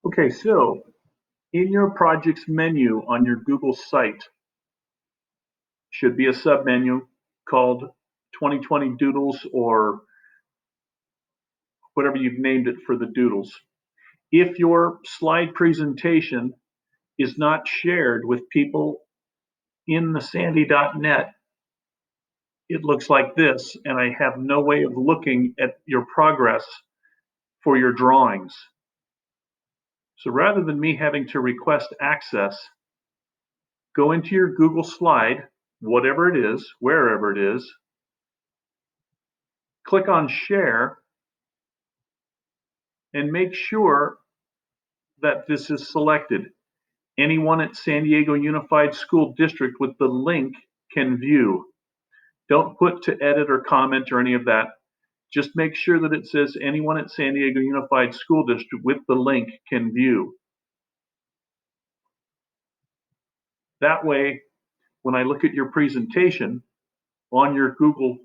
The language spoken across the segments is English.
Okay, so in your projects menu on your Google site should be a submenu called 2020 Doodles or whatever you've named it for the doodles. If your slide presentation is not shared with people in the sandy.net, it looks like this, and I have no way of looking at your progress for your drawings. So rather than me having to request access, go into your Google slide, whatever it is, wherever it is, click on share, and make sure that this is selected. Anyone at San Diego Unified School District with the link can view. Don't put to edit or comment or any of that. Just make sure that it says anyone at San Diego Unified School District with the link can view. That way, when I look at your presentation on your Google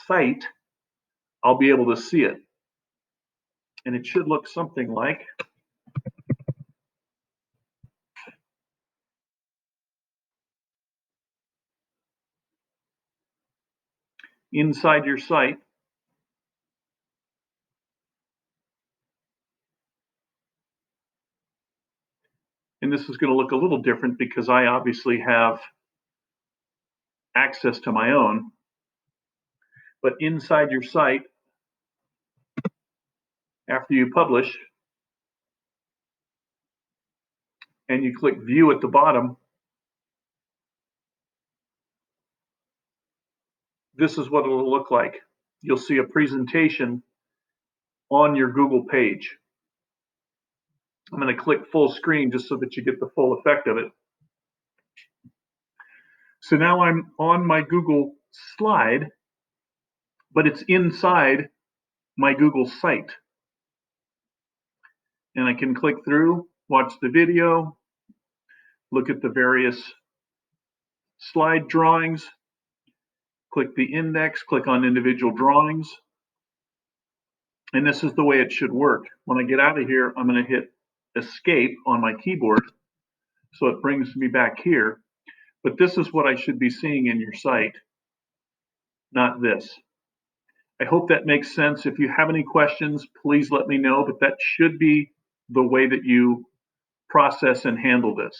site, I'll be able to see it. And it should look something like inside your site. And this is going to look a little different because I obviously have access to my own. But inside your site, after you publish, and you click view at the bottom, this is what it'll look like. You'll see a presentation on your Google page. I'm going to click full screen just so that you get the full effect of it. So now I'm on my Google slide, but it's inside my Google site. And I can click through, watch the video, look at the various slide drawings, click the index, click on individual drawings. And this is the way it should work. When I get out of here, I'm going to hit escape on my keyboard. So it brings me back here. But this is what I should be seeing in your site, not this. I hope that makes sense. If you have any questions, please let me know, but that should be the way that you process and handle this.